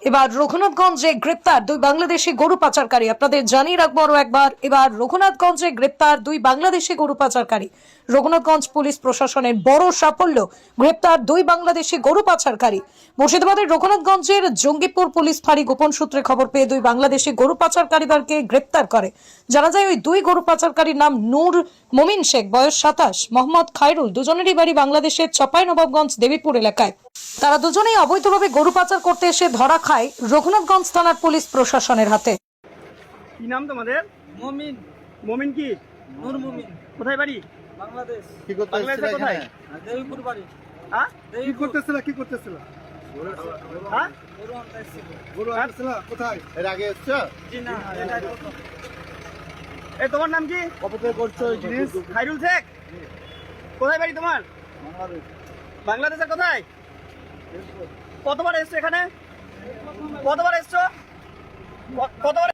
এবার রঘুনাথগঞ্জে গ্রেপ্তার দুই বাংলাদেশি গরু পাচারকারী। আপনাদের জানিয়ে রাখবো আরো একবার, এবার রঘুনাথগঞ্জে গ্রেপ্তার দুই বাংলাদেশি গরু পাচারকারী। রঘুনাথগঞ্জ পুলিশ প্রশাসনের বড় সাফল্য, গ্রেপ্তার দুই বাংলাদেশি গরু পাচারকারী। মুর্শিদাবাদের রঘুনাথগঞ্জের জঙ্গিপুর পুলিশ ফাঁড়ি গোপন সূত্রে খবর পেয়ে দুই বাংলাদেশি গরু পাচারকারীদেরকে গ্রেপ্তার করে। জানা যায় ওই দুই গরু পাচারকারীর নাম নূর মমিন শেখ, বয়স 27, মোহাম্মদ খায়রুল, দুজনেরই বাড়ি বাংলাদেশের চাঁপাইনবাবগঞ্জ দেবীপুর এলাকায়। তারা দুজনেই অবৈধভাবে গরু পাচার করতে এসে ধরা খায় রঘুনাথগঞ্জ থানার পুলিশ প্রশাসনের হাতে। কি নাম তোমাদের? মমিন। মমিন কি? নূর মমিন। কোথায় বাড়ি? বাংলাদেশ। কি করতে বাংলাদেশে কোথায়? দেবীপুর বাড়ি। হ্যাঁ? কি করতেছিল হ্যাঁ? গরু আনতে এসেছিল। গরু আসছিল কোথায়? এর আগে এসছো? জি না, এটা প্রথম। এই তোমার নাম কি? কবে করছো এই জিনিস? খায়রুল শেখ। কোথায় বাড়ি তোমার? বাংলাদেশ। বাংলাদেশের কোথায়? কতবার এসছো এখানে? কতবার এসছো? কতবার